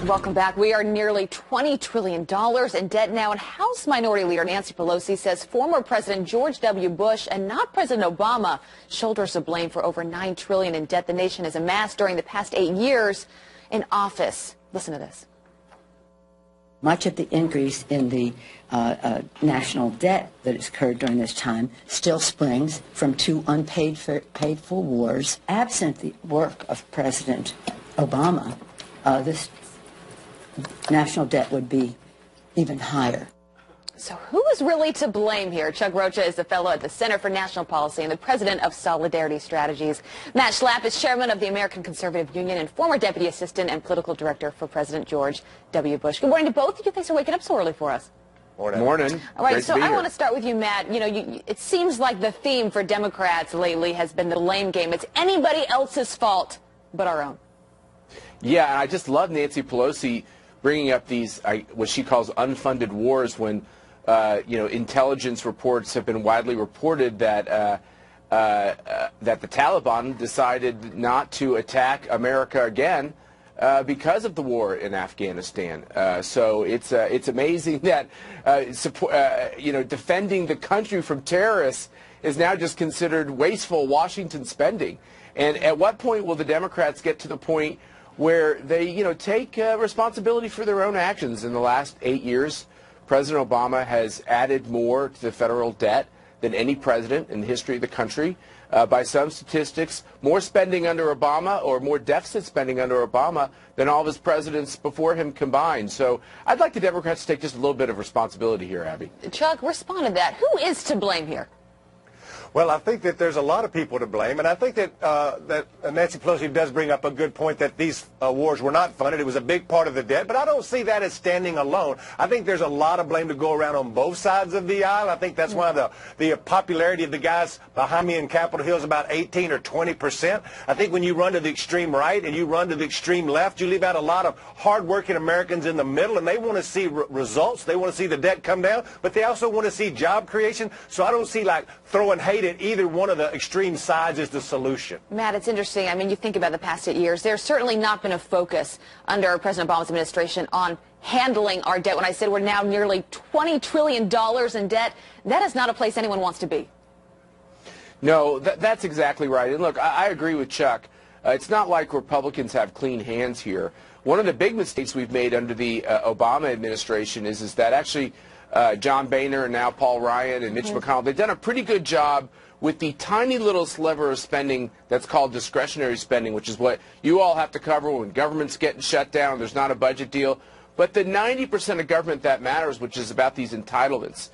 Welcome back. We are nearly $20 trillion in debt now, and House Minority Leader Nancy Pelosi says former President George W. Bush and not President Obama shoulders the blame for over $9 trillion in debt the nation has amassed during the past 8 years in office. Listen to this. Much of the increase in the national debt that has occurred during this time still springs from two unpaid for wars. Absent the work of President Obama, this national debt would be even higher. So who is really to blame here? Chuck Rocha is a fellow at the Center for National Policy and the president of Solidarity Strategies. Matt Schlapp is chairman of the American Conservative Union and former deputy assistant and political director for President George W. Bush. Good morning to both of you. Thanks for waking up so early for us. Morning. All right, so I want to start with you, Matt. You know, it seems like the theme for Democrats lately has been the blame game. It's anybody else's fault but our own. Yeah, and I just love Nancy Pelosi bringing up these, what she calls unfunded wars when, intelligence reports have been widely reported that that the Taliban decided not to attack America again because of the war in Afghanistan. So it's amazing that defending the country from terrorists is now just considered wasteful Washington spending. And at what point will the Democrats get to the point where they, take responsibility for their own actions? In the last 8 years, President Obama has added more to the federal debt than any president in the history of the country. By some statistics, more spending under Obama, or more deficit spending under Obama, than all of his presidents before him combined. So I'd like the Democrats to take just a little bit of responsibility here, Abby. Chuck, respond to that. Who is to blame here? Well, I think that there's a lot of people to blame, and I think that that Nancy Pelosi does bring up a good point that these wars were not funded. It was a big part of the debt, but I don't see that as standing alone. I think there's a lot of blame to go around on both sides of the aisle. I think that's why the popularity of the guys behind me in Capitol Hill is about 18 or 20%. I think when you run to the extreme right and you run to the extreme left, you leave out a lot of hardworking Americans in the middle, and they want to see results. They want to see the debt come down, but they also want to see job creation. So I don't see like throwing hate at either one of the extreme sides is the solution. Matt, it's interesting. I mean, you think about the past 8 years. There's certainly not been a focus under President Obama's administration on handling our debt. When I said we're now nearly $20 trillion in debt, that is not a place anyone wants to be. No, that's exactly right. And look, I agree with Chuck. It's not like Republicans have clean hands here. One of the big mistakes we've made under the Obama administration is that actually John Boehner and now Paul Ryan and Mitch McConnell, they've done a pretty good job with the tiny little sliver of spending that's called discretionary spending, which is what you all have to cover when government's getting shut down, there's not a budget deal. But the 90% of government that matters, which is about these entitlements,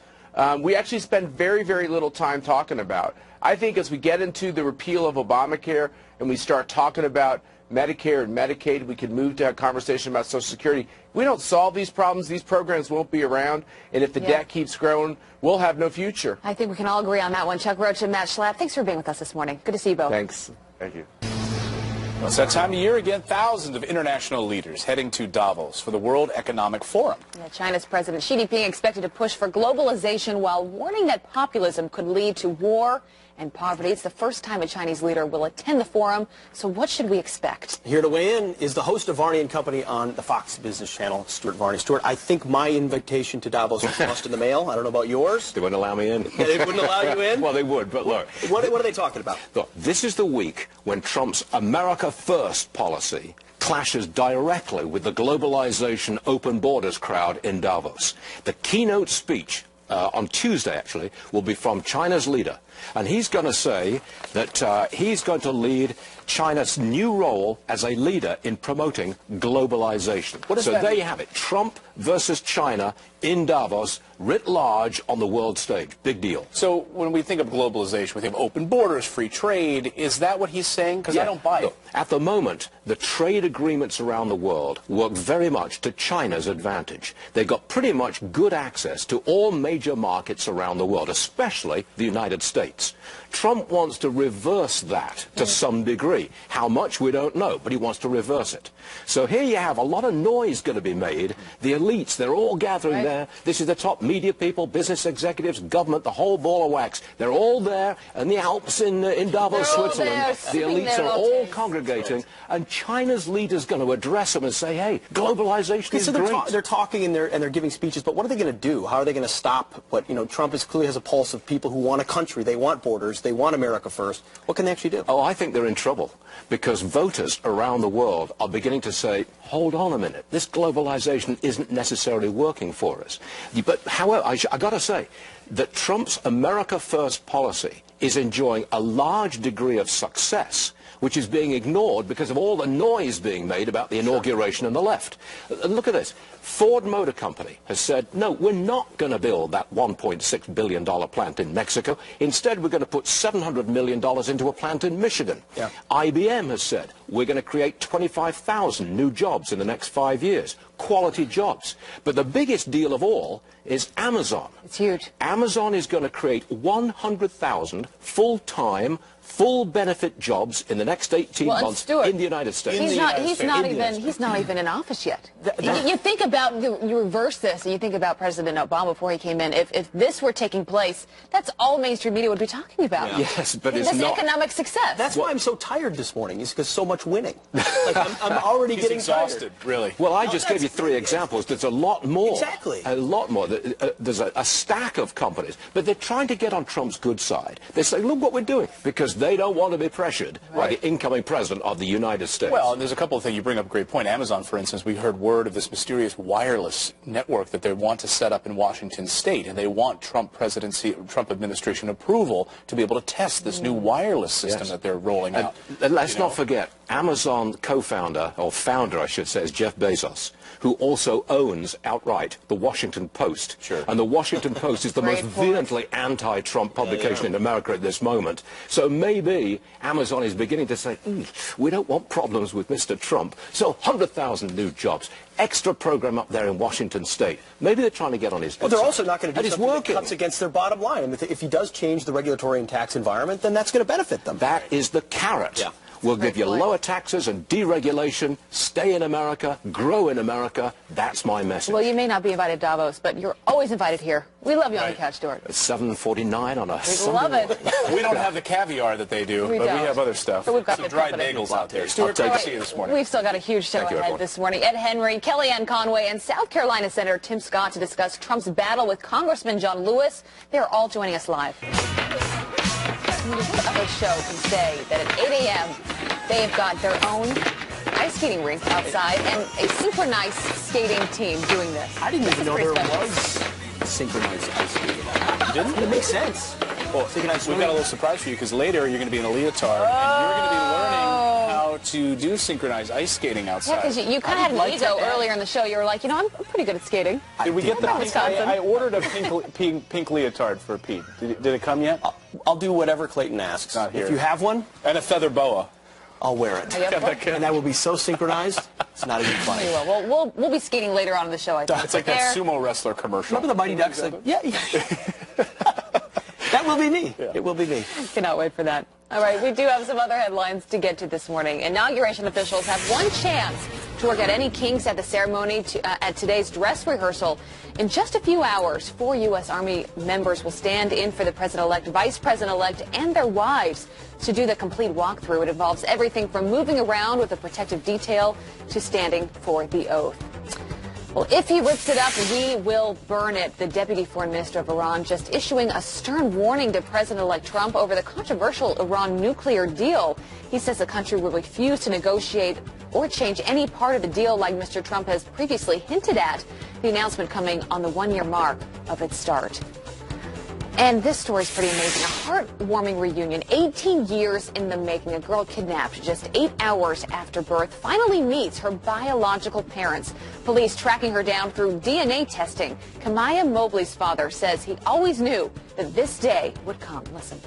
we actually spend very, very little time talking about. I think as we get into the repeal of Obamacare and we start talking about Medicare and Medicaid, we can move to a conversation about Social Security. If we don't solve these problems, these programs won't be around, and if the debt keeps growing, we'll have no future. I think we can all agree on that one. Chuck Rocha and Matt Schlapp, thanks for being with us this morning. Good to see you both. Thanks. Thank you. Well, it's that time of year again. Thousands of international leaders heading to Davos for the World Economic Forum. Yeah, China's President Xi Jinping expected to push for globalization while warning that populism could lead to war and poverty. It's the first time a Chinese leader will attend the forum. So what should we expect? Here to weigh in is the host of Varney and Company on the Fox Business Channel, Stuart Varney. Stuart, I think my invitation to Davos was lost in the mail. I don't know about yours. They wouldn't allow me in. Yeah, they wouldn't allow you in? Well, they would, but look. What are they talking about? Look, this is the week when Trump's America First policy clashes directly with the globalization open borders crowd in Davos. The keynote speech on Tuesday, actually, will be from China's leader. And he's going to say that he's going to lead China's new role as a leader in promoting globalization. What does so that there mean? you have it. Trump versus China in Davos, writ large on the world stage. Big deal. So when we think of globalization, we think of open borders, free trade. Is that what he's saying? Because I don't buy it. At the moment, the trade agreements around the world work very much to China's advantage. They've got pretty much good access to all major markets around the world, especially the United States. States. Trump wants to reverse that to some degree. How much, we don't know, but he wants to reverse it. So here you have a lot of noise going to be made. The elites, they're all gathering there. This is the top media people, business executives, government, the whole ball of wax. They're all there in the Alps in Davos, Switzerland. The elites are all congregating, and China's leader's going to address them and say, hey, globalization is great. They're talking and they're giving speeches, but what are they going to do? How are they going to stop what, Trump clearly has a pulse of people who want a country, they want borders, they want America first. What can they actually do? Oh, I think they're in trouble because voters around the world are beginning to say, hold on a minute, this globalization isn't necessarily working for us. But however, I got to say that Trump's America First policy is enjoying a large degree of success, which is being ignored because of all the noise being made about the inauguration on the left. And look at this. Ford Motor Company has said, no, we're not going to build that $1.6 billion plant in Mexico. Instead, we're going to put $700 million into a plant in Michigan. Yeah. IBM has said, we're going to create 25,000 new jobs in the next 5 years. Quality jobs. But the biggest deal of all is Amazon. It's huge. Amazon is going to create 100,000 full-time, full-benefit jobs in the next 18 months in the United States. He's not even in office yet. You think about, you reverse this, and you think about President Obama before he came in. If this were taking place, that's all mainstream media would be talking about. Yeah. Yes, but it's not. Economic success. That's why I'm so tired this morning, is because so much winning. Like, I'm already getting exhausted, tired. really. Well, I just gave you 3 examples. There's a lot more. Exactly. A lot more. There's a stack of companies. But they're trying to get on Trump's good side. They say, look what we're doing. Because they don't want to be pressured by the incoming president of the United States. Well, and there's a couple of things. You bring up a great point. Amazon, for instance, we heard word of this mysterious wireless network that they want to set up in Washington State, and they want Trump administration approval to be able to test this new wireless system that they're rolling out. And let's not forget, Amazon co-founder, or founder, I should say, is Jeff Bezos, who also owns outright the Washington Post. Sure. And the Washington Post is the most vehemently anti-Trump publication in America at this moment. So maybe Amazon is beginning to say, we don't want problems with Mr. Trump. So 100,000 new jobs, extra program up there in Washington State. Maybe they're trying to get on his good Well, they're side. also not going to do something that cuts against their bottom line. And if he does change the regulatory and tax environment, then that's going to benefit them. That is the carrot. Yeah. We'll give you lower taxes and deregulation, stay in America, grow in America. That's my message. Well, you may not be invited to Davos, but you're always invited here. We love you on the couch, Stuart. It's 7:49 on a Sunday. We love it. We don't have the caviar that they do, but we have other stuff. But we've got some dried bagels out there. Stuart, great to see you this morning. We've still got a huge show ahead this morning. Ed Henry, Kellyanne Conway, and South Carolina Senator Tim Scott to discuss Trump's battle with Congressman John Lewis. They're all joining us live. What other show can say that at 8 a.m. they've got their own ice skating rink outside and a synchronized skating team doing this? I didn't even know there was synchronized ice skating. You didn't? It makes sense. Well, we've got a little surprise for you because later you're going to be in a leotard and you're going to be learning how to do synchronized ice skating outside. Yeah, because you kind of had an ego earlier in the show. You were like, I'm pretty good at skating. Did we get the pink? I ordered a pink leotard for Pete. Did it come yet? I'll do whatever Clayton asks. Not here. If you have one, and a feather boa, I'll wear it. And that will be so synchronized, it's not even funny. Well, we'll be skating later on in the show, I think. It's like that sumo wrestler commercial. Remember the Mighty Ducks? Yeah. That will be me. Yeah. It will be me. Cannot wait for that. All right, we do have some other headlines to get to this morning. Inauguration officials have one chance to work out any kinks at the ceremony at today's dress rehearsal. In just a few hours, 4 U.S. Army members will stand in for the President-elect, Vice President-elect, and their wives to do the complete walkthrough. It involves everything from moving around with a protective detail to standing for the oath. Well, if he rips it up, we will burn it. The Deputy Foreign Minister of Iran just issuing a stern warning to President-elect Trump over the controversial Iran nuclear deal. He says the country will refuse to negotiate or change any part of the deal like Mr. Trump has previously hinted at. The announcement coming on the 1-year mark of its start. And this story is pretty amazing. A heartwarming reunion, 18 years in the making. A girl kidnapped just 8 hours after birth finally meets her biological parents. Police tracking her down through DNA testing. Kamaya Mobley's father says he always knew that this day would come. Listen.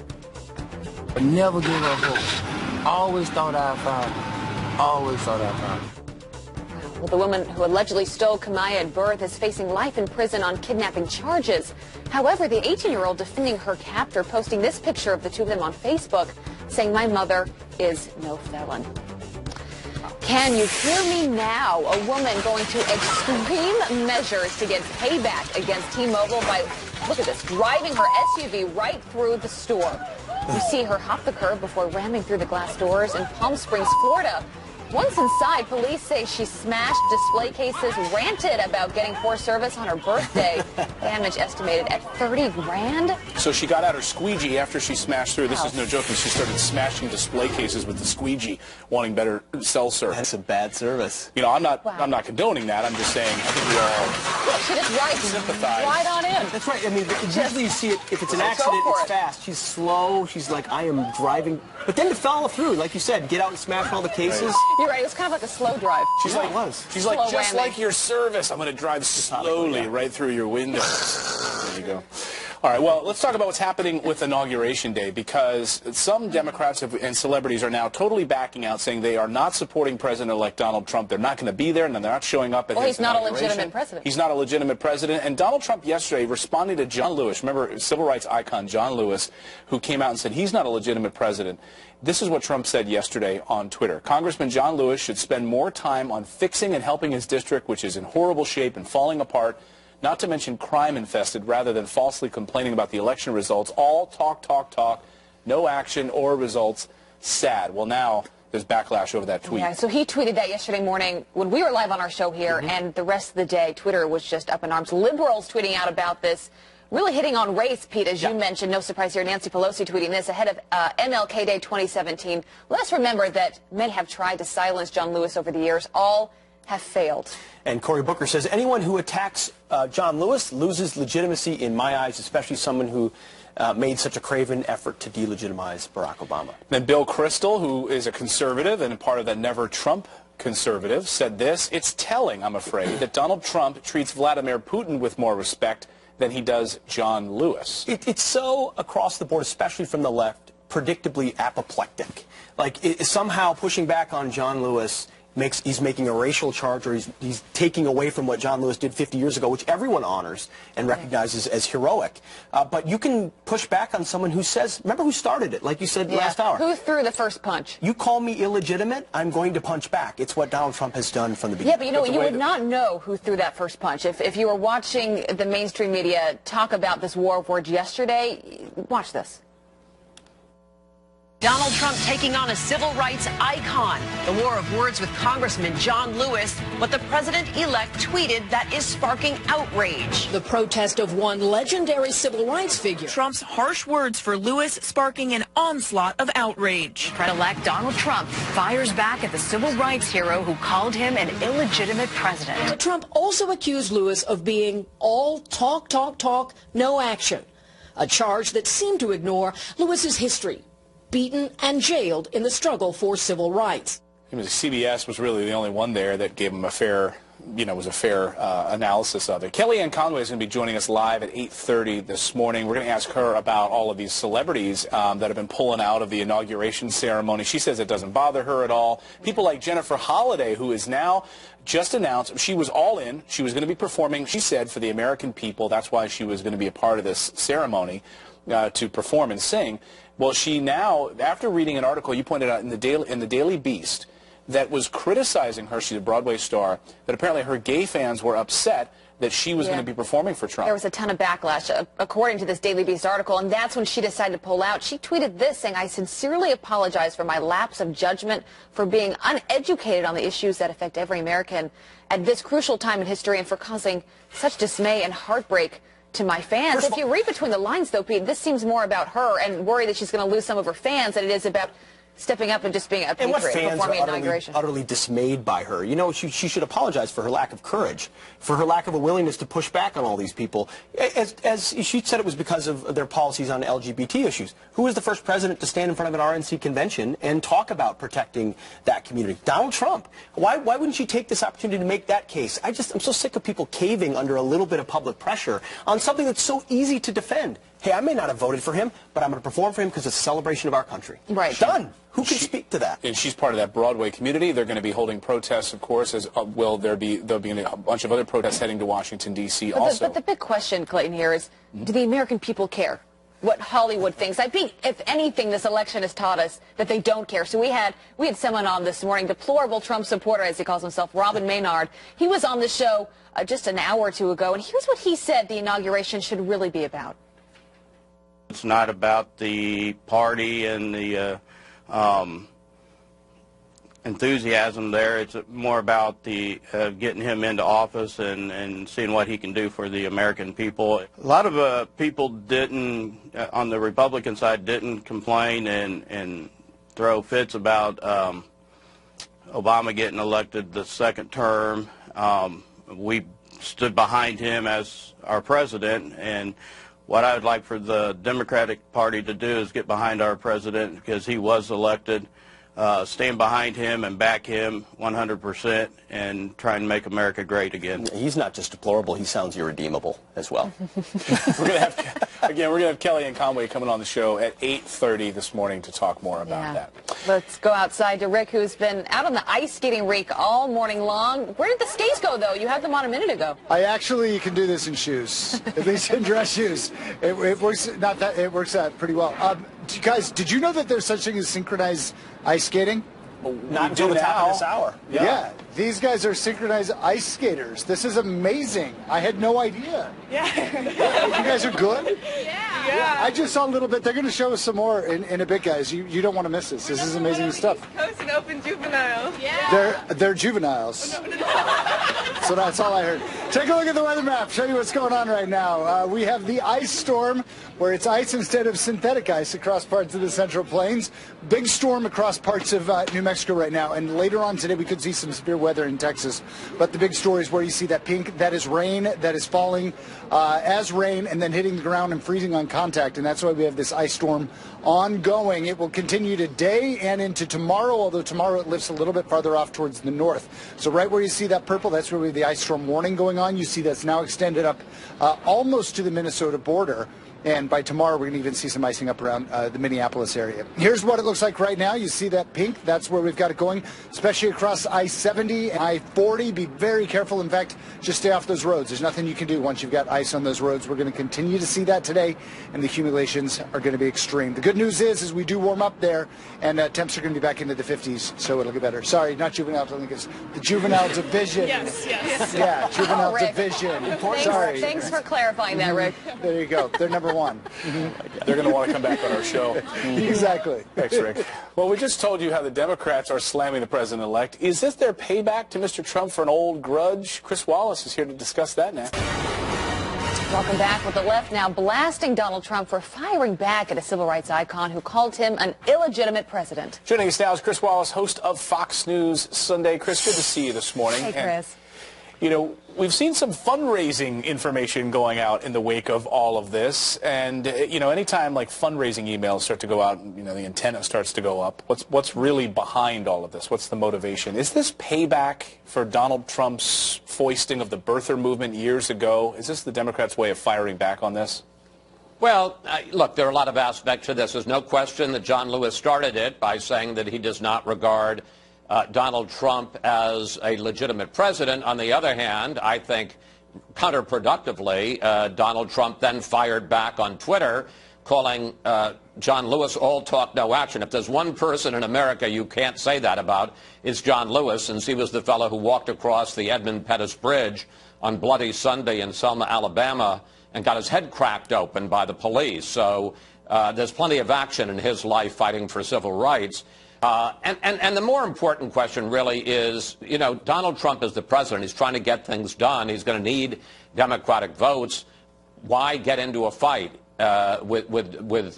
I never gave up hope. Always thought I'd find her. Always thought I'd find her. Well, the woman who allegedly stole Kamaya at birth is facing life in prison on kidnapping charges. However, the 18-year-old defending her captor posting this picture of the two of them on Facebook, saying, "My mother is no felon." Can you hear me now? A woman going to extreme measures to get payback against T-Mobile by, look at this, driving her SUV right through the store. You see her hop the curb before ramming through the glass doors in Palm Springs, Florida. Once inside, police say she smashed display cases, ranted about getting poor service on her birthday. Damage estimated at 30 grand. So she got out her squeegee after she smashed through. This is no joke. And she started smashing display cases with the squeegee, wanting better cell service. That's a bad service. You know, I'm not condoning that. I'm just saying, I think we all Look, she just sympathize. right on in. That's right. I mean, usually you see it, if it's an accident, it's fast. She's slow. She's like, I am driving. But then to follow through, like you said, get out and smash all the cases. You're right. It was kind of like a slow drive. She's like, just like your service, I'm going to drive slowly right through your windows. There you go. All right, well, let's talk about what's happening with Inauguration Day, because some Democrats and celebrities are now totally backing out, saying they are not supporting President-elect Donald Trump. They're not going to be there, and they're not showing up at his he's not a inauguration. legitimate president. He's not a legitimate president. And Donald Trump yesterday responding to John Lewis, remember civil rights icon John Lewis, who came out and said he's not a legitimate president. This is what Trump said yesterday on Twitter. Congressman John Lewis should spend more time on fixing and helping his district, which is in horrible shape and falling apart, not to mention crime-infested, rather than falsely complaining about the election results. All talk, talk, talk, no action or results. Sad. Well, now there's backlash over that tweet. Yeah, so he tweeted that yesterday morning when we were live on our show here, and the rest of the day, Twitter was just up in arms. Liberals tweeting out about this, really hitting on race, Pete, as you mentioned. No surprise here, Nancy Pelosi tweeting this ahead of MLK Day 2017. Let's remember that many have tried to silence John Lewis over the years. All have failed. And Cory Booker says anyone who attacks John Lewis loses legitimacy in my eyes, especially someone who made such a craven effort to delegitimize Barack Obama. Then Bill Kristol, who is a conservative and part of the Never Trump conservative, said this: "It's telling, I'm afraid, that Donald Trump treats Vladimir Putin with more respect than he does John Lewis." It's so across the board, especially from the left, predictably apoplectic. Like somehow pushing back on John Lewis he's making a racial charge, or he's taking away from what John Lewis did 50 years ago, which everyone honors and recognizes as heroic. But you can push back on someone who says, remember who started it, like you said last hour. Who threw the first punch? You call me illegitimate, I'm going to punch back. It's what Donald Trump has done from the beginning. Yeah, but you know, you would not know who threw that first punch. If you were watching the mainstream media talk about this war of words yesterday, watch this. Donald Trump taking on a civil rights icon. The war of words with Congressman John Lewis, what the president-elect tweeted that is sparking outrage. The protest of one legendary civil rights figure. Trump's harsh words for Lewis sparking an onslaught of outrage. President-elect Donald Trump fires back at the civil rights hero who called him an illegitimate president. But Trump also accused Lewis of being all talk, talk, talk, no action. A charge that seemed to ignore Lewis's history. Beaten and jailed in the struggle for civil rights. CBS was really the only one there that gave him a fair, analysis of it. Kellyanne Conway is going to be joining us live at 8:30 this morning. We're going to ask her about all of these celebrities that have been pulling out of the inauguration ceremony. She says it doesn't bother her at all. People like Jennifer Holliday, who is now just announced she was all in. She was going to be performing, she said, for the American people. That's why she was going to be a part of this ceremony to perform and sing. Well, she now, after reading an article you pointed out in the Daily Beast that was criticizing her, she's a Broadway star, that apparently her gay fans were upset that she was going to be performing for Trump. There was a ton of backlash, according to this Daily Beast article, and that's when she decided to pull out. She tweeted this, saying, "I sincerely apologize for my lapse of judgment, for being uneducated on the issues that affect every American at this crucial time in history, and for causing such dismay and heartbreak to my fans." If you read between the lines, though, Pete, this seems more about her and worry that she's going to lose some of her fans than it is about stepping up and just being a patriot, performing inauguration. Utterly dismayed by her. You know, she should apologize for her lack of courage, for her lack of a willingness to push back on all these people. As she said, it was because of their policies on LGBT issues. Who was the first president to stand in front of an RNC convention and talk about protecting that community? Donald Trump. Why wouldn't she take this opportunity to make that case? I'm so sick of people caving under a little bit of public pressure on something that's so easy to defend. Hey, I may not have voted for him, but I'm going to perform for him because it's a celebration of our country. Right. Done. Who can speak to that? And she's part of that Broadway community. They're going to be holding protests, of course, as will there'll be a bunch of other protests heading to Washington, D.C. also. But the big question, Clayton, here is, do the American people care what Hollywood thinks? I think, if anything, this election has taught us that they don't care. So we had someone on this morning, deplorable Trump supporter, as he calls himself, Robin Maynard. He was on the show just an hour or two ago, and here's what he said the inauguration should really be about. It's not about the party and the enthusiasm there. It's more about the getting him into office and seeing what he can do for the American people. A lot of people didn't, on the Republican side, didn't complain and throw fits about Obama getting elected the second term. We stood behind him as our president, and what I would like for the Democratic Party to do is get behind our president because he was elected. Stand behind him and back him 100% and try and make America great again. He's not just deplorable, he sounds irredeemable as well. We're going to have Kelly and Conway coming on the show at 8:30 this morning to talk more about that. Let's go outside to Rick, who's been out on the ice skating rink all morning long. Where did the skates go, though? You had them on a minute ago. I actually can do this in shoes, at least in dress shoes. It works. It works out pretty well. Guys, did you know that there's such thing as synchronized ice skating? Not until the top of this hour. Yeah, these guys are synchronized ice skaters. This is amazing. I had no idea. Yeah. You guys are good? Yeah. I just saw a little bit. They're going to show us some more in a bit, guys. You don't want to miss this. This is amazing stuff. Coast and open juveniles. Yeah. They're juveniles. So that's all I heard. Take a look at the weather map. Show you what's going on right now. We have the ice storm, where it's ice instead of synthetic ice across parts of the Central Plains. Big storm across parts of New Mexico right now. And later on today, we could see some severe weather in Texas. But the big story is where you see that pink. That is rain that is falling as rain and then hitting the ground and freezing on contact. And that's why we have this ice storm ongoing. It will continue today and into tomorrow, although tomorrow it lifts a little bit farther off towards the north. So right where you see that purple, that's where we have the ice storm warning going on. You see that's now extended up almost to the Minnesota border. And by tomorrow, we're going to even see some icing up around the Minneapolis area. Here's what it looks like right now. You see that pink? That's where we've got it going, especially across I-70 and I-40. Be very careful. In fact, just stay off those roads. There's nothing you can do once you've got ice on those roads. We're going to continue to see that today, and the accumulations are going to be extreme. The good news is we do warm up there, and temps are going to be back into the 50s, so it'll get better. Sorry, not juveniles. I think it's the juvenile division. Yes. Yeah, juvenile division. Sorry. Thanks for clarifying that, Rick. There you go. They're number one. They're going to want to come back on our show. Exactly. Thanks, Rick. Well, we just told you how the Democrats are slamming the president-elect. Is this their payback to Mr. Trump for an old grudge? Chris Wallace is here to discuss that now. Welcome back. With the left now blasting Donald Trump for firing back at a civil rights icon who called him an illegitimate president. Joining us now is Chris Wallace, host of Fox News Sunday. Chris, good to see you this morning. Hey, Chris. You know, we've seen some fundraising information going out in the wake of all of this. And, you know, anytime like fundraising emails start to go out, you know, the antenna starts to go up. What's really behind all of this? What's the motivation? Is this payback for Donald Trump's foisting of the birther movement years ago? Is this the Democrats' way of firing back on this? Well, look, there are a lot of aspects to this. There's no question that John Lewis started it by saying that he does not regard Donald Trump as a legitimate president. On the other hand, I think counterproductively, Donald Trump then fired back on Twitter, calling John Lewis all talk, no action. If there's one person in America you can't say that about, it's John Lewis, since he was the fellow who walked across the Edmund Pettus Bridge on Bloody Sunday in Selma, Alabama, and got his head cracked open by the police. So there's plenty of action in his life fighting for civil rights. And the more important question really is, you know, Donald Trump is the president. He's trying to get things done. He's going to need Democratic votes. Why get into a fight with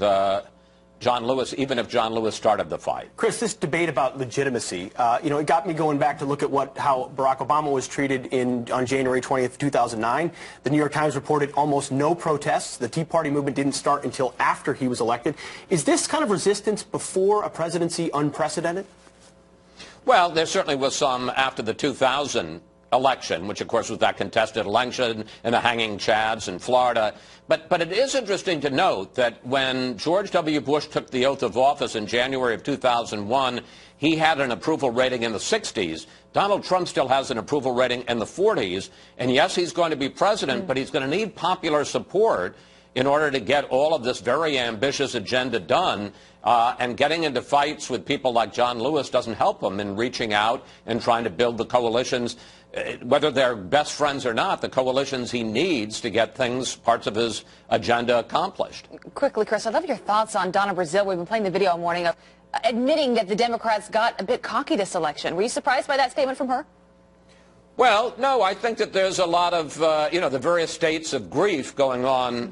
John Lewis, even if John Lewis started the fight? Chris, this debate about legitimacy, you know, it got me going back to look at how Barack Obama was treated on January 20th, 2009. The New York Times reported almost no protests. The Tea Party movement didn't start until after he was elected. Is this kind of resistance before a presidency unprecedented? Well, there certainly was some after the 2000 election, which of course was that contested election and the hanging chads in Florida. But it is interesting to note that when George W. Bush took the oath of office in January of 2001, he had an approval rating in the 60s. Donald Trump still has an approval rating in the 40s. And yes, he's going to be president, but he's going to need popular support in order to get all of this very ambitious agenda done. And getting into fights with people like John Lewis doesn't help him in reaching out and trying to build the coalitions, whether they're best friends or not, the coalitions he needs to get things, parts of his agenda accomplished. Quickly, Chris, I'd love your thoughts on Donna Brazile. We've been playing the video all morning of admitting that the Democrats got a bit cocky this election. Were you surprised by that statement from her? Well, no, I think that there's a lot of, the various states of grief going on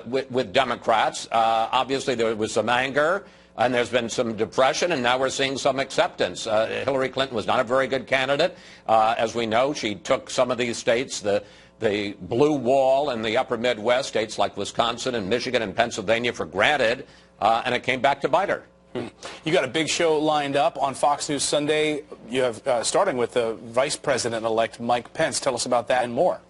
with Democrats. Obviously, there was some anger, and there's been some depression, and now we're seeing some acceptance. Hillary Clinton was not a very good candidate. As we know, she took some of these states, the blue wall in the upper Midwest, states like Wisconsin and Michigan and Pennsylvania, for granted, and it came back to bite her. You got a big show lined up on Fox News Sunday. You have starting with the Vice President-elect Mike Pence. Tell us about that and more.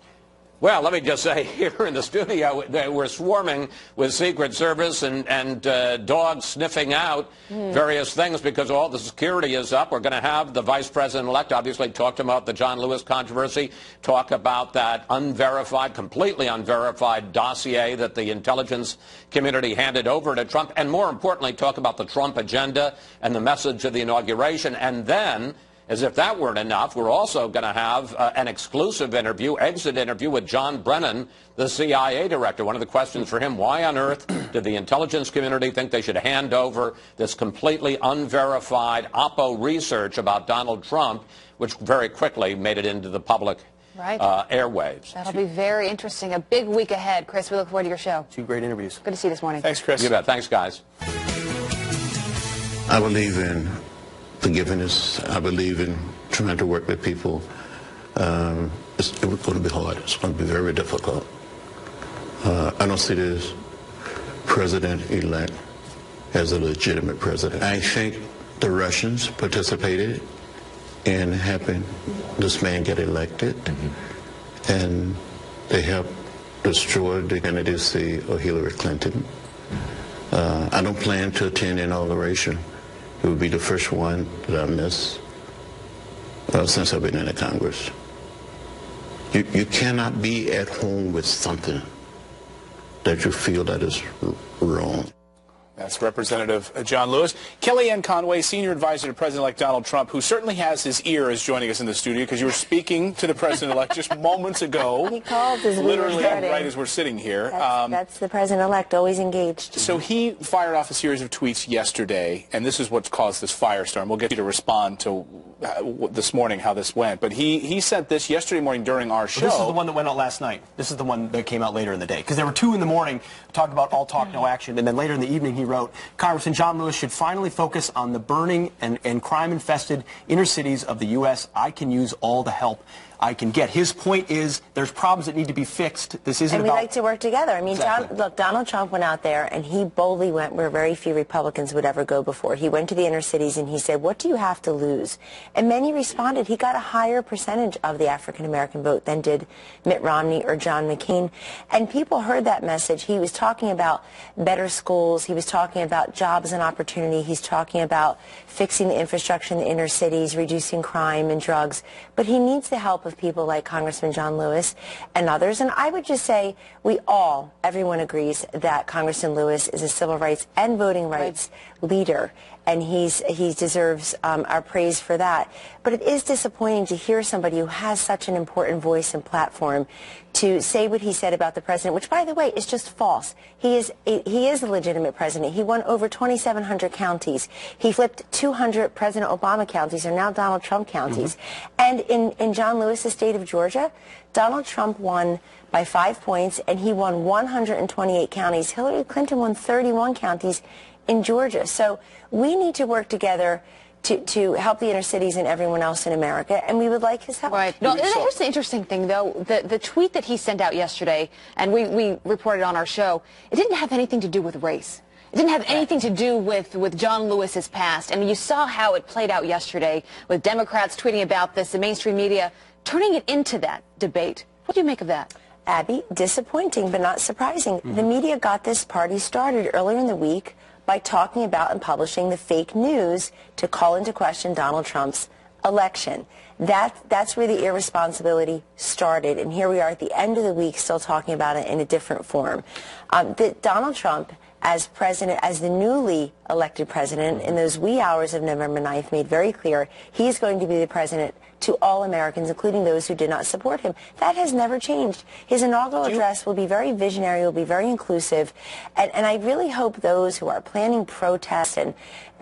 Well, let me just say, here in the studio, we're swarming with Secret Service and dogs sniffing out various things because all the security is up. We're going to have the Vice President-elect obviously talk about the John Lewis controversy, talk about that unverified, completely unverified dossier that the intelligence community handed over to Trump, and more importantly, talk about the Trump agenda and the message of the inauguration. And then, as if that weren't enough, we're also going to have an exclusive interview, exit interview with John Brennan, the CIA director. One of the questions for him, why on earth did the intelligence community think they should hand over this completely unverified Oppo research about Donald Trump, which very quickly made it into the public airwaves. That'll be very interesting. A big week ahead. Chris, we look forward to your show. 2 great interviews. Good to see you this morning. Thanks, Chris. You bet. Thanks, guys. I believe in forgiveness. I believe in trying to work with people. It's going to be hard. It's going to be very difficult. I don't see this president-elect as a legitimate president. I think the Russians participated in having this man get elected, and they helped destroy the candidacy of Hillary Clinton. I don't plan to attend inauguration. It would be the first one that I miss since I've been in the Congress. You cannot be at home with something that you feel that is wrong. That's Representative John Lewis. Kellyanne Conway, senior advisor to President-elect Donald Trump, who certainly has his ear, is joining us in the studio because you were speaking to the President-elect just moments ago. He called as literally right as we're sitting here. That's the President-elect, always engaged. So he fired off a series of tweets yesterday, and this is what's caused this firestorm. We'll get you to respond to this morning how this went. But he sent this yesterday morning during our show. This is the one that went out last night. This is the one that came out later in the day. Because there were 2 in the morning talking about all talk, no action, and then later in the evening he wrote, Congressman John Lewis should finally focus on the burning and crime-infested inner cities of the U.S. I can use all the help I can get. His point is there's problems that need to be fixed. This isn't about... And we like to work together. I mean, exactly. Look, Donald Trump went out there and he boldly went where very few Republicans would ever go before. He went to the inner cities and he said, what do you have to lose? And many responded. He got a higher percentage of the African-American vote than did Mitt Romney or John McCain. And people heard that message. He was talking about better schools. He was talking about jobs and opportunity. He's talking about fixing the infrastructure in the inner cities, reducing crime and drugs. But he needs the help of people like Congressman John Lewis and others. And I would just say everyone agrees that Congressman Lewis is a civil rights and voting rights leader, and he deserves our praise for that. But it is disappointing to hear somebody who has such an important voice and platform to say what he said about the president, which, by the way, is just false. He is a legitimate president. He won over 2,700 counties. He flipped 200 President Obama counties, or now Donald Trump counties. And in John Lewis's state of Georgia, Donald Trump won by 5 points, and he won 128 counties. Hillary Clinton won 31 counties in Georgia. So we need to work together to help the inner cities and everyone else in America, and we would like his help. Right. No, here's the interesting thing, though. The tweet that he sent out yesterday, and we reported on our show, it didn't have anything to do with race. It didn't have anything to do with John Lewis's past. And you saw how it played out yesterday with Democrats tweeting about this, the mainstream media turning it into that debate. What do you make of that? Abby, disappointing but not surprising. The media got this party started earlier in the week by talking about and publishing the fake news to call into question Donald Trump's election. That's where the irresponsibility started, and here we are at the end of the week still talking about it in a different form. Donald Trump, as president, as the newly elected president, in those wee hours of November 9th, made very clear he is going to be the president to all Americans, including those who did not support him. That has never changed. His inaugural address will be very visionary, will be very inclusive, and I really hope those who are planning protests and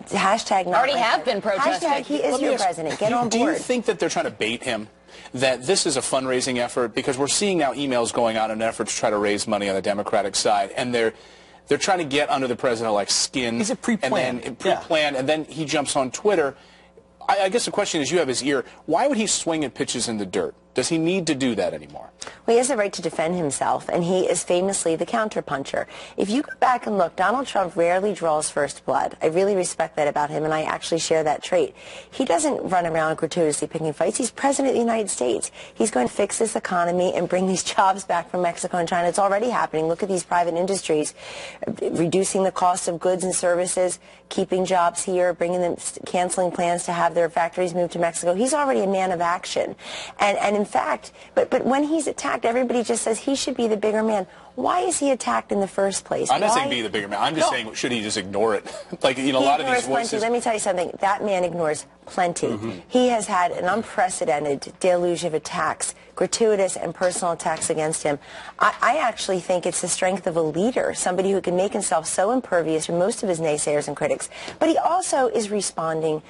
hashtag not already have been protesting. Hashtag he is your president. Get on board. Do you think that they're trying to bait him? That this is a fundraising effort? Because we're seeing now emails going out in an effort to try to raise money on the Democratic side, and they're trying to get under the president-elect's skin. Is it pre-planned? And then pre-planned, and then he jumps on Twitter. I guess the question is, you have his ear. Why would he swing at pitches in the dirt? Does he need to do that anymore? Well, he has the right to defend himself, and he is famously the counterpuncher. If you go back and look, Donald Trump rarely draws first blood. I really respect that about him, and I actually share that trait. He doesn't run around gratuitously picking fights. He's president of the United States. He's going to fix this economy and bring these jobs back from Mexico and China. It's already happening. Look at these private industries, reducing the cost of goods and services, keeping jobs here, bringing them, canceling plans to have their factories moved to Mexico. He's already a man of action. And in fact, but when he's attacked, everybody just says he should be the bigger man. Why is he attacked in the first place? I'm not saying be the bigger man. I'm just saying, should he just ignore it? Like, you know, a lot of these voices. Plenty. Let me tell you something. That man ignores plenty. He has had an unprecedented deluge of attacks, gratuitous and personal attacks against him. I actually think it's the strength of a leader, somebody who can make himself so impervious to most of his naysayers and critics. But he also is responding,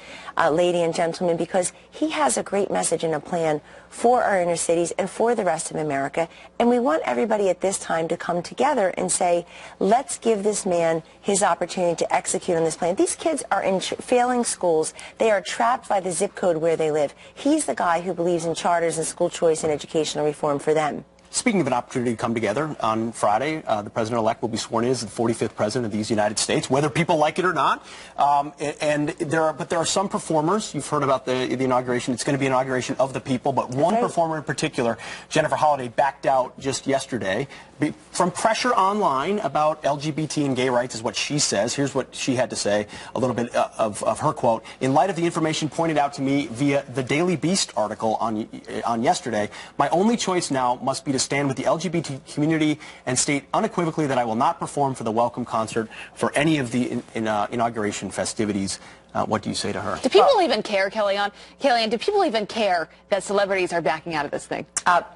ladies and gentlemen, because he has a great message and a plan for our inner cities and for the rest of America. And we want everybody at this time to come together and say, let's give this man his opportunity to execute on this plan. These kids are in failing schools. They are trapped by the zip code where they live. He's the guy who believes in charters and school choice and educational reform for them. Speaking of an opportunity to come together, on Friday, the president-elect will be sworn in as the 45th president of these United States, whether people like it or not. But there are some performers. You've heard about the inauguration. It's going to be an inauguration of the people, but one performer in particular, Jennifer Holliday, backed out just yesterday from pressure online about LGBT and gay rights, is what she says. Here's what she had to say, a little bit of her quote. In light of the information pointed out to me via the Daily Beast article on yesterday, my only choice now must be to stand with the LGBT community and state unequivocally that I will not perform for the welcome concert for any of the inauguration festivities. What do you say to her? Do people even care, Kellyanne? Do people even care that celebrities are backing out of this thing?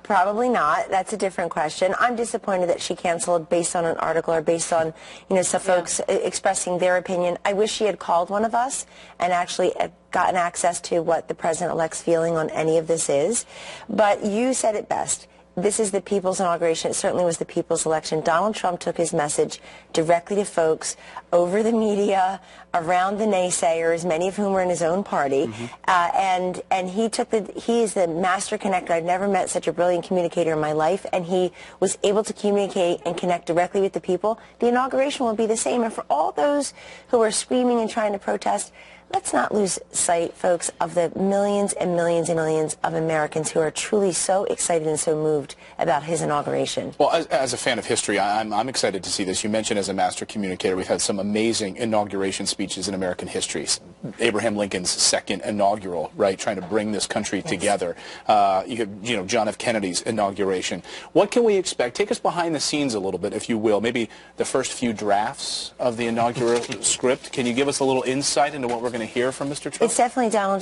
Probably not. That's a different question. I'm disappointed that she canceled based on an article or based on, some folks expressing their opinion. I wish she had called one of us and actually gotten access to what the president-elect's feeling on any of this is. But you said it best. This is the people's inauguration. It certainly was the people's election. Donald Trump took his message directly to folks over the media, around the naysayers, many of whom were in his own party, and he is the master connector. I've never met such a brilliant communicator in my life, and he was able to communicate and connect directly with the people. The inauguration will be the same, and for all those who are screaming and trying to protest, let's not lose sight, folks, of the millions and millions and millions of Americans who are truly so excited and so moved about his inauguration. Well, as a fan of history, I'm excited to see this. You mentioned as a master communicator, we've had some amazing inauguration speeches in American history. Abraham Lincoln's second inaugural, right, trying to bring this country together. You have, John F. Kennedy's inauguration. What can we expect? Take us behind the scenes a little bit, if you will. Maybe the first few drafts of the inaugural script. Can you give us a little insight into what we're going to hear from Mr. Trump? It's definitely Donald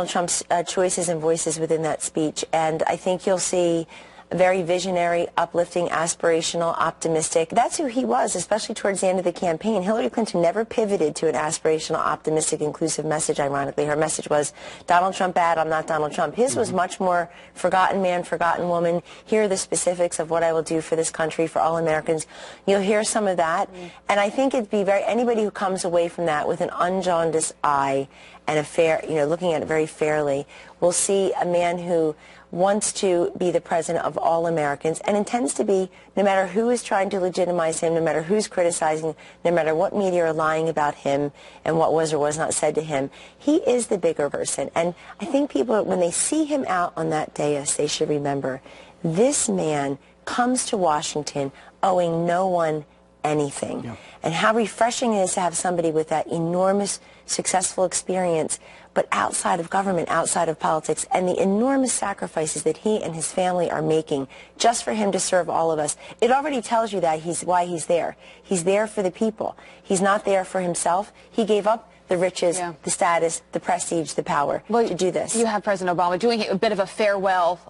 Trump's choices and voices within that speech, and I think you'll see very visionary, uplifting, aspirational, optimistic. That's who he was, especially towards the end of the campaign. Hillary Clinton never pivoted to an aspirational, optimistic, inclusive message, ironically. Her message was, Donald Trump bad, I'm not Donald Trump. His was much more forgotten man, forgotten woman. Here are the specifics of what I will do for this country, for all Americans. You'll hear some of that. And I think it'd be anybody who comes away from that with an unjaundiced eye and a fair, looking at it very fairly, will see a man who wants to be the president of all Americans and intends to be, no matter who is trying to legitimize him, no matter who's criticizing, no matter what media are lying about him and what was or was not said to him. He is the bigger person. And I think people, when they see him out on that dais, they should remember this man comes to Washington owing no one anything. Yeah. And how refreshing it is to have somebody with that enormous successful experience, but outside of government, outside of politics, and the enormous sacrifices that he and his family are making just for him to serve all of us. It already tells you that why he's there. He's there for the people. He's not there for himself. He gave up the riches, the status, the prestige, the power to do this. You have President Obama doing a bit of a farewell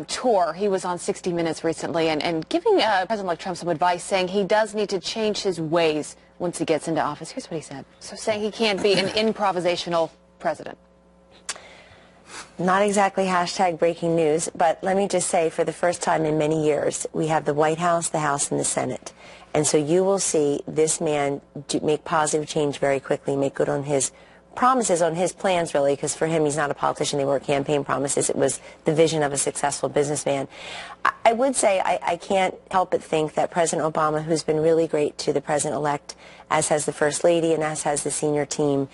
tour. He was on 60 Minutes recently and giving President-elect Trump some advice, saying he does need to change his ways once he gets into office. Here's what he said. So saying he can't be an improvisational president. Not exactly hashtag breaking news, but let me just say, for the first time in many years, we have the White House, the House, and the Senate. And so you will see this man make positive change very quickly, make good on his promises, on his plans, really, because for him, he's not a politician. They weren't campaign promises. It was the vision of a successful businessman. I would say I can't help but think that President Obama, who's been really great to the president-elect, as has the First Lady and as has the senior team,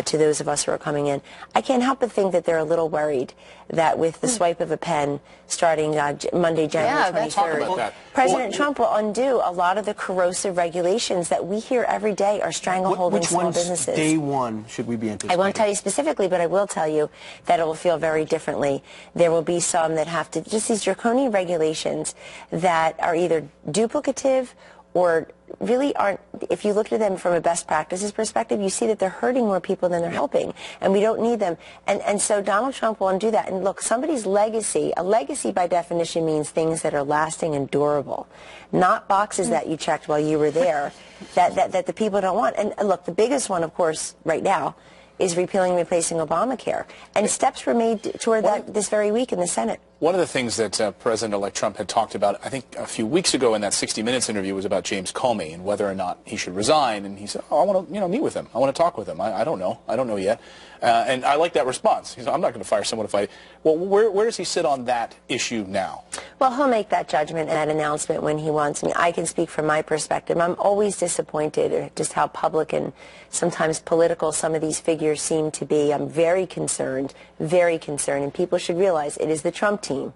to those of us who are coming in, I can't help but think that they're a little worried that with the swipe of a pen starting Monday, January 23rd, President Trump will undo a lot of the corrosive regulations that we hear every day are strangleholding small businesses. Which ones, day one, should we be anticipating? I won't tell you specifically, but I will tell you that it will feel very differently. There will be some that have to, just these draconian regulations that are either duplicative or really aren't, if you look at them from a best practices perspective, you see that they're hurting more people than they're helping, and we don't need them. And so Donald Trump will undo that. And look, somebody's legacy, a legacy by definition means things that are lasting and durable, not boxes that you checked while you were there that the people don't want. And look, the biggest one, of course, right now, is repealing and replacing Obamacare. And steps were made toward that this very week in the Senate. One of the things that President-elect Trump had talked about, I think a few weeks ago in that 60 Minutes interview, was about James Comey and whether or not he should resign. And he said, I want to meet with him. I want to talk with him. I don't know. I don't know yet. And I like that response. He said, I'm not going to fire someone if I... Well, where does he sit on that issue now? Well, he'll make that judgment and that announcement when he wants. I mean, I can speak from my perspective. I'm always disappointed at just how public and sometimes political some of these figures seem to be. I'm very concerned, and people should realize it is the Trump team,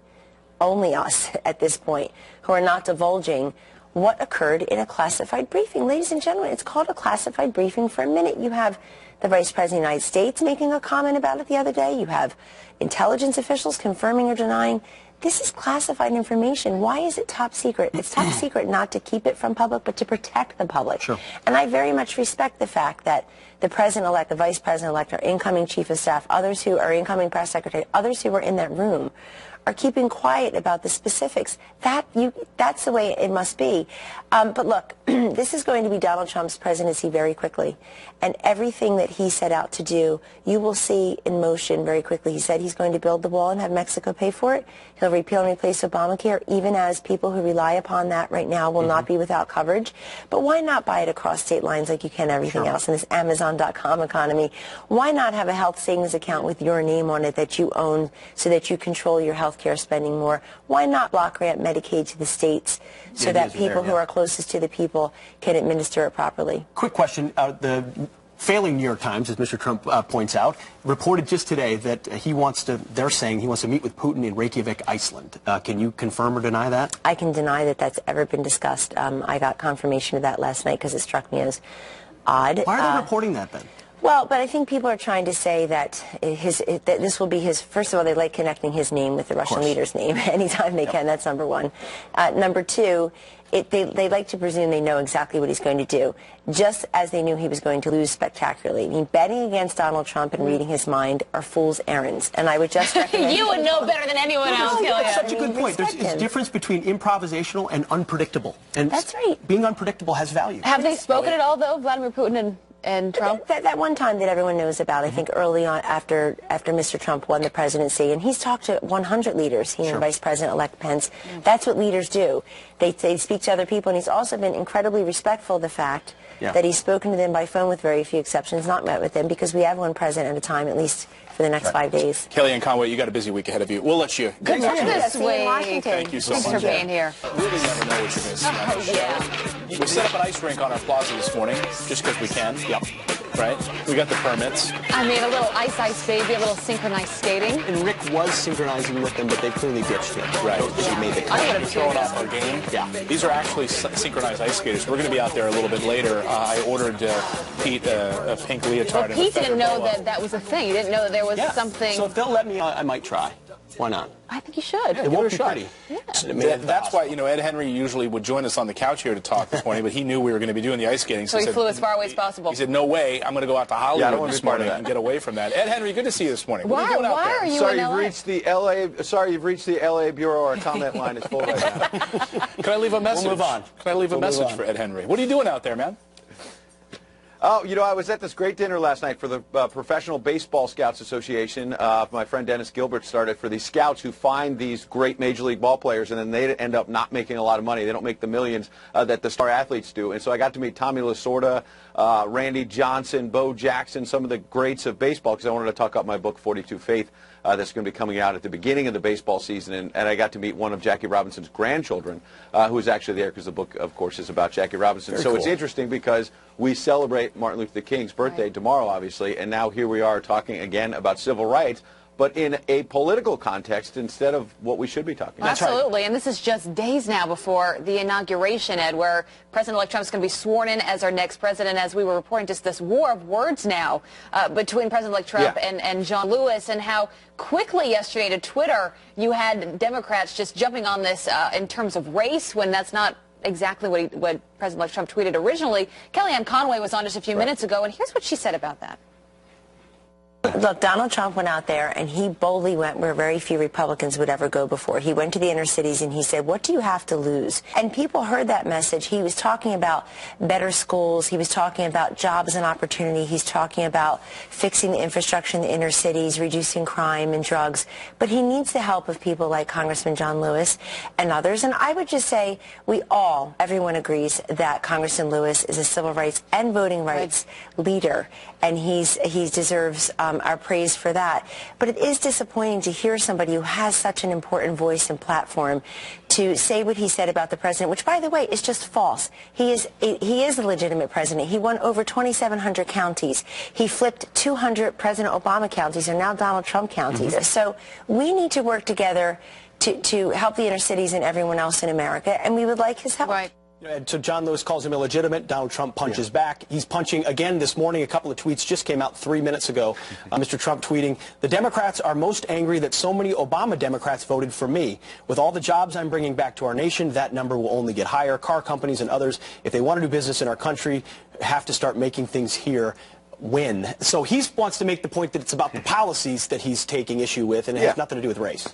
only us at this point, who are not divulging what occurred in a classified briefing. Ladies and gentlemen, it's called a classified briefing for a minute. You have the Vice President of the United States making a comment about it the other day. You have intelligence officials confirming or denying. This is classified information. Why is it top secret? It's top secret not to keep it from public, but to protect the public. Sure. And I very much respect the fact that the President-elect, the Vice President-elect, our incoming Chief of Staff, others who are incoming Press Secretary, others who were in that room are keeping quiet about the specifics. That's the way it must be. But look, this is going to be Donald Trump's presidency very quickly. And everything that he set out to do, you will see in motion very quickly. He said he's going to build the wall and have Mexico pay for it. He'll repeal and replace Obamacare, even as people who rely upon that right now will not be without coverage. But why not buy it across state lines like you can everything else in this Amazon.com economy? Why not have a health savings account with your name on it that you own so that you control your health care spending more? Why not block grant Medicaid to the states so that people who are closest to the people can administer it properly? Quick question. The failing New York Times, as Mr. Trump points out, reported just today that they're saying he wants to meet with Putin in Reykjavik, Iceland. Can you confirm or deny that? I can deny that that's ever been discussed. I got confirmation of that last night because it struck me as odd. Why are they reporting that then? Well, but I think people are trying to say that that this will be his. First of all, they like connecting his name with the Russian leader's name anytime they can. That's number one. Number two, they like to presume they know exactly what he's going to do, just as they knew he was going to lose spectacularly. I mean, betting against Donald Trump and reading his mind are fool's errands. And I would just recommend you would know better than anyone else. That's such a good point. There's a difference between improvisational and unpredictable. And that's right. Being unpredictable has value. Have they spoken at all, though, Vladimir Putin and Trump? That one time that everyone knows about, I think early on after Mr. Trump won the presidency, and he's talked to 100 leaders, he and Vice President-elect Pence. That's what leaders do. They speak to other people, and he's also been incredibly respectful of the fact that he's spoken to them by phone with very few exceptions, not met with them, because we have one president at a time, at least for the next 5 days. Kellyanne Conway, you got a busy week ahead of you. We'll let you. Good luck this week. Thank you so much. Thanks for being here. Really never know what you're going to see on the show. We set up an ice rink on our plaza this morning, just because we can. Yep. Right? We got the permits. I mean, a little ice baby, a little synchronized skating. And Rick was synchronizing with them, but they clearly ditched him. Right. She made the I would have thrown off our game. Yeah. These are actually synchronized ice skaters. We're going to be out there a little bit later. I ordered Pete a pink leotard. Well, Pete didn't know that was a thing. He didn't know that there was something. So if they'll let me, I might try. Why not? I think you should. It won't be pretty. Yeah. That's why, Ed Henry usually would join us on the couch here to talk this morning, but he knew we were going to be doing the ice skating. So he flew as far away as possible. He said, no way, I'm going to go out to Hollywood this morning and get away from that. Ed Henry, good to see you this morning. What are you doing out there? Why are you Sorry, in LA? you've reached the LA Bureau. Our comment line is full right now. Can I leave a message? We'll move on. Can I leave a message for Ed Henry? What are you doing out there, man? Oh, I was at this great dinner last night for the Professional Baseball Scouts Association. My friend Dennis Gilbert started for these scouts who find these great Major League ball players, and then they end up not making a lot of money. They don't make the millions that the star athletes do. And so I got to meet Tommy Lasorda, Randy Johnson, Bo Jackson, some of the greats of baseball, because I wanted to talk about my book, 42 Faith, that's going to be coming out at the beginning of the baseball season. And I got to meet one of Jackie Robinson's grandchildren, who was actually there, because the book, of course, is about Jackie Robinson. Very so cool. It's interesting because we celebrate Martin Luther King's birthday tomorrow, obviously, and now here we are talking again about civil rights, but in a political context instead of what we should be talking about. Absolutely, and this is just days now before the inauguration, Ed, where President-elect Trump is going to be sworn in as our next president. As we were reporting, just this war of words now between President-elect Trump and John Lewis, and how quickly yesterday to Twitter you had Democrats just jumping on this in terms of race, when that's not exactly what President-elect Trump tweeted originally. Kellyanne Conway was on just a few minutes ago, and here's what she said about that. Look, Donald Trump went out there and he boldly went where very few Republicans would ever go before. He went to the inner cities and he said, what do you have to lose? And people heard that message. He was talking about better schools. He was talking about jobs and opportunity. He's talking about fixing the infrastructure in the inner cities, reducing crime and drugs. But he needs the help of people like Congressman John Lewis and others. And I would just say everyone agrees that Congressman Lewis is a civil rights and voting rights leader. And he deserves our praise for that. But it is disappointing to hear somebody who has such an important voice and platform to say what he said about the president, which, by the way, is just false. He is a legitimate president. He won over 2,700 counties. He flipped 200 President Obama counties, and now Donald Trump counties. So we need to work together to help the inner cities and everyone else in America, and we would like his help. Right. So John Lewis calls him illegitimate. Donald Trump punches back. He's punching again this morning. A couple of tweets just came out 3 minutes ago. Mr. Trump tweeting, the Democrats are most angry that so many Obama Democrats voted for me. With all the jobs I'm bringing back to our nation, that number will only get higher. Car companies and others, if they want to do business in our country, have to start making things here win. So he wants to make the point that it's about the policies that he's taking issue with, and it has nothing to do with race.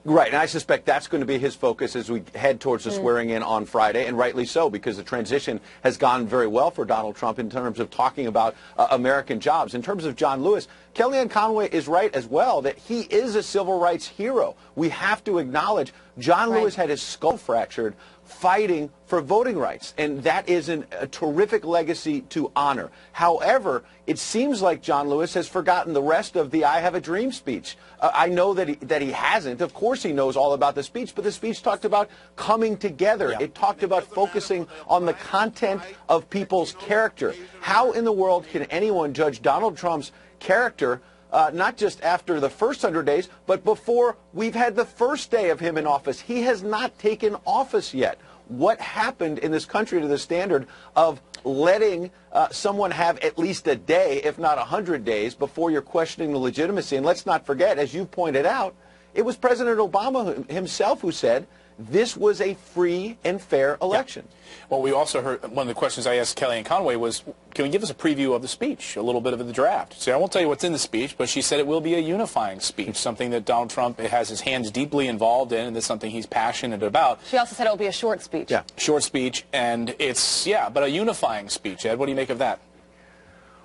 Right, and I suspect that's going to be his focus as we head towards the swearing in on Friday, and rightly so, because the transition has gone very well for Donald Trump in terms of talking about American jobs. In terms of John Lewis, Kellyanne Conway is right as well that he is a civil rights hero. We have to acknowledge John Lewis had his skull fractured fighting for voting rights, and that is a terrific legacy to honor. However, it seems like John Lewis has forgotten the rest of the I Have a Dream speech. I know that he hasn't. Of course he knows all about the speech, but the speech talked about coming together. It talked about focusing on the content of people's character. How in the world can anyone judge Donald Trump's character not just after the first 100 days, but before we've had the first day of him in office? He has not taken office yet. What happened in this country to the standard of letting someone have at least a day, if not 100 days, before you're questioning the legitimacy? And let's not forget, as you pointed out, it was President Obama himself who said this was a free and fair election. Yeah. Well, we also heard, one of the questions I asked Kellyanne Conway was, can we give us a preview of the speech, a little bit of the draft? So I won't tell you what's in the speech, but she said it will be a unifying speech, something that Donald Trump has his hands deeply involved in, and that's something he's passionate about. She also said it will be a short speech. Yeah, short speech, and it's, but a unifying speech. Ed, what do you make of that?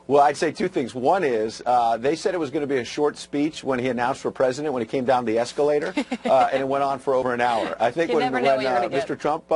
Well, I'd say two things. One is they said it was going to be a short speech when he announced for president, when he came down the escalator, and it went on for over an hour. I think when Mr. Trump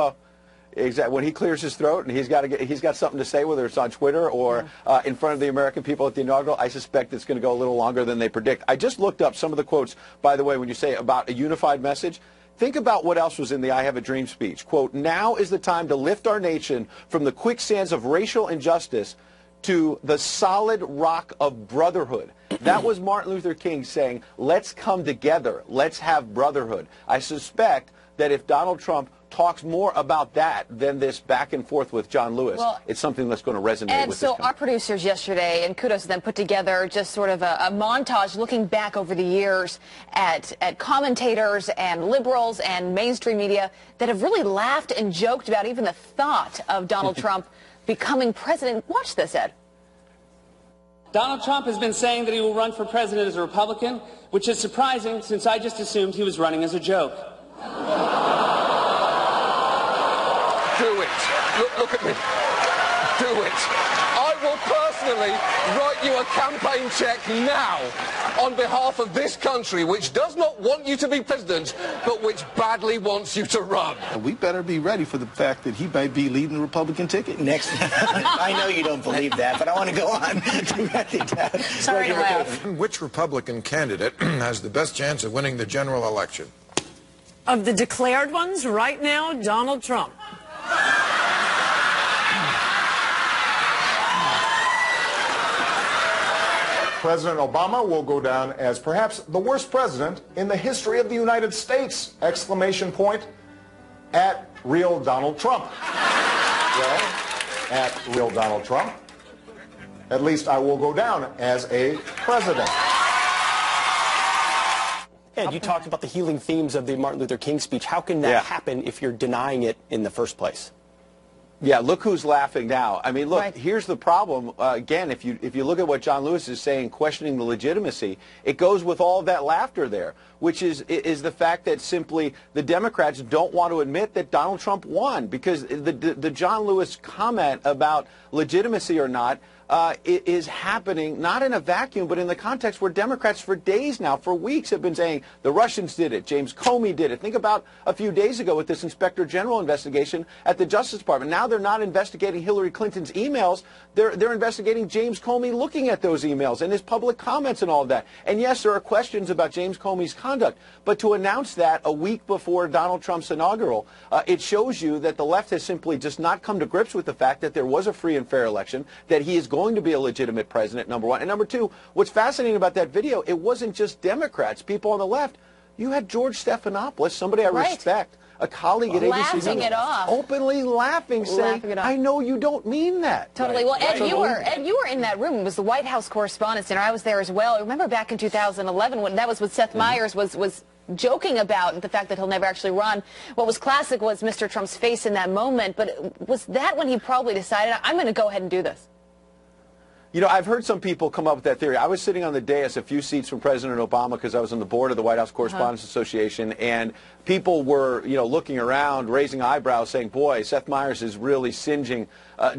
Exactly. When he clears his throat and he's got something to say, whether it's on Twitter or in front of the American people at the inaugural, I suspect it's going to go a little longer than they predict. I just looked up some of the quotes, by the way, when you say about a unified message. Think about what else was in the I Have a Dream speech. Quote, now is the time to lift our nation from the quicksands of racial injustice to the solid rock of brotherhood. That was Martin Luther King saying, let's come together, let's have brotherhood. I suspect that if Donald Trump talks more about that than this back and forth with John Lewis, well, it's something that's going to resonate and with so this country. Our producers yesterday, and kudos to them, put together just sort of a montage looking back over the years at commentators and liberals and mainstream media that have really laughed and joked about even the thought of Donald Trump becoming president. Watch this, Ed. Donald Trump has been saying that he will run for president as a Republican, which is surprising since I just assumed he was running as a joke. Do it. Look at me. Do it. I will personally write you a campaign check now on behalf of this country, which does not want you to be president, but which badly wants you to run. We better be ready for the fact that he might be leading the Republican ticket. Next. I know you don't believe that, but I want to go on. Sorry to laugh. Which Republican candidate has the best chance of winning the general election? Of the declared ones right now, Donald Trump. President Obama will go down as perhaps the worst president in the history of the United States! Exclamation point at real Donald Trump. Well, at real Donald Trump, at least I will go down as a president. Ed, you talked about the healing themes of the Martin Luther King speech. How can that happen if you're denying it in the first place? Yeah, look who's laughing now. I mean, look, here's the problem. Again, if you look at what John Lewis is saying, questioning the legitimacy, it goes with all of that laughter there, which is the fact that simply the Democrats don't want to admit that Donald Trump won, because the John Lewis comment about legitimacy or not is happening not in a vacuum, but in the context where Democrats for days now, for weeks, have been saying the Russians did it, James Comey did it. Think about a few days ago with this Inspector General investigation at the Justice Department. Now they're not investigating Hillary Clinton's emails. They're investigating James Comey looking at those emails and his public comments and all of that. And yes, there are questions about James Comey's conduct, but to announce that a week before Donald Trump's inaugural, it shows you that the left has simply just not come to grips with the fact that there was a free and fair election, that he is going to be a legitimate president, number one. And number two, what's fascinating about that video, it wasn't just Democrats, people on the left. You had George Stephanopoulos, somebody I respect, a colleague at ABC, laughing it off, openly laughing, saying, I know you don't mean that. Totally. Well, Ed, you were in that room. It was the White House Correspondents' Dinner. I was there as well. I remember back in 2011 when that was what Seth Meyers was joking about, the fact that he'll never actually run. What was classic was Mr. Trump's face in that moment, but was that when he probably decided, I'm going to go ahead and do this? You know, I've heard some people come up with that theory. I was sitting on the dais a few seats from President Obama because I was on the board of the White House Correspondents Association, and people were, looking around, raising eyebrows, saying, boy, Seth Meyers is really singeing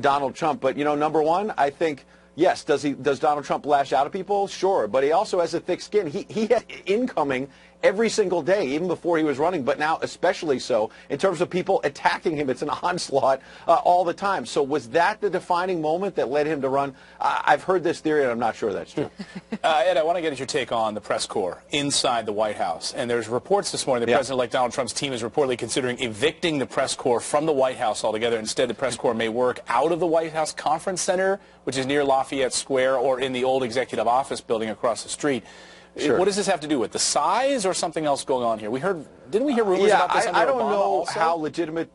Donald Trump. But, number one, I think, yes, does Donald Trump lash out at people? Sure. But he also has a thick skin. He had incoming every single day, even before he was running, but now especially so in terms of people attacking him. It's an onslaught all the time. So was that the defining moment that led him to run? I've heard this theory, and I'm not sure that's true. Ed, I want to get your take on the press corps inside the White House. And there's reports this morning that President-elect Donald Trump's team is reportedly considering evicting the press corps from the White House altogether. Instead, the press corps may work out of the White House Conference Center, which is near Lafayette Square, or in the old executive office building across the street. Sure. What does this have to do with the size or something else going on here? Didn't we hear rumors about this under Obama? I don't know also? how legitimate.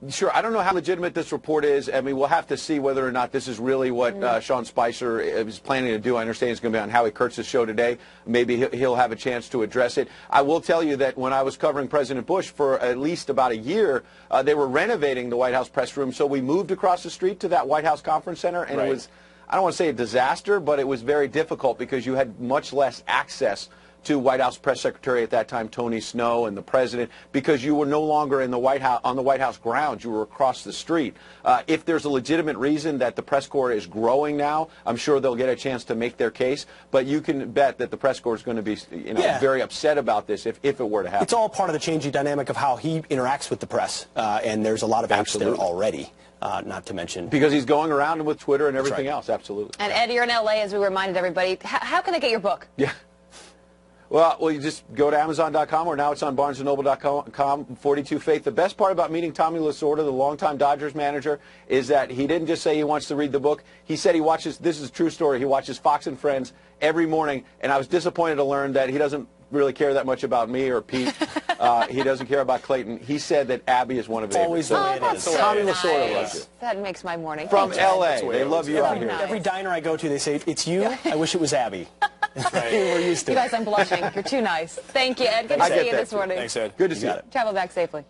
Sure, I don't know how legitimate this report is. I mean, we'll have to see whether or not this is really what Sean Spicer is planning to do. I understand it's going to be on Howie Kurtz's show today. Maybe he'll have a chance to address it. I will tell you that when I was covering President Bush for at least about a year, they were renovating the White House press room, so we moved across the street to that White House Conference Center, and it was, I don't want to say a disaster, but it was very difficult because you had much less access to White House press secretary at that time, Tony Snow, and the president, because you were no longer in the White House, on the White House grounds. You were across the street. If there's a legitimate reason that the press corps is growing now, I'm sure they'll get a chance to make their case. But you can bet that the press corps is going to be, very upset about this if it were to happen. It's all part of the changing dynamic of how he interacts with the press, and there's a lot of angst there already. Not to mention because he's going around with Twitter and everything else. Absolutely. And Ed, you're in L.A. as we reminded everybody. How can they get your book? Yeah. Well, you just go to Amazon.com, or now it's on BarnesandNoble.com, 42 Faith. The best part about meeting Tommy Lasorda, the longtime Dodgers manager, is that he didn't just say he wants to read the book. He said he watches, this is a true story, he watches Fox and Friends every morning, and I was disappointed to learn that he doesn't really care that much about me or Pete. He doesn't care about Clayton. He said that Abby is one of his favorites. Always the way it is. Tommy Lasorda loves you. That makes my morning. From L.A. They love you out here. Every diner I go to, they say, it's you. I wish it was Abby. We're used to it. You guys, I'm blushing. You're too nice. Thank you, Ed. Good to see you this morning. Thanks, Ed. Good to see you. Travel back safely.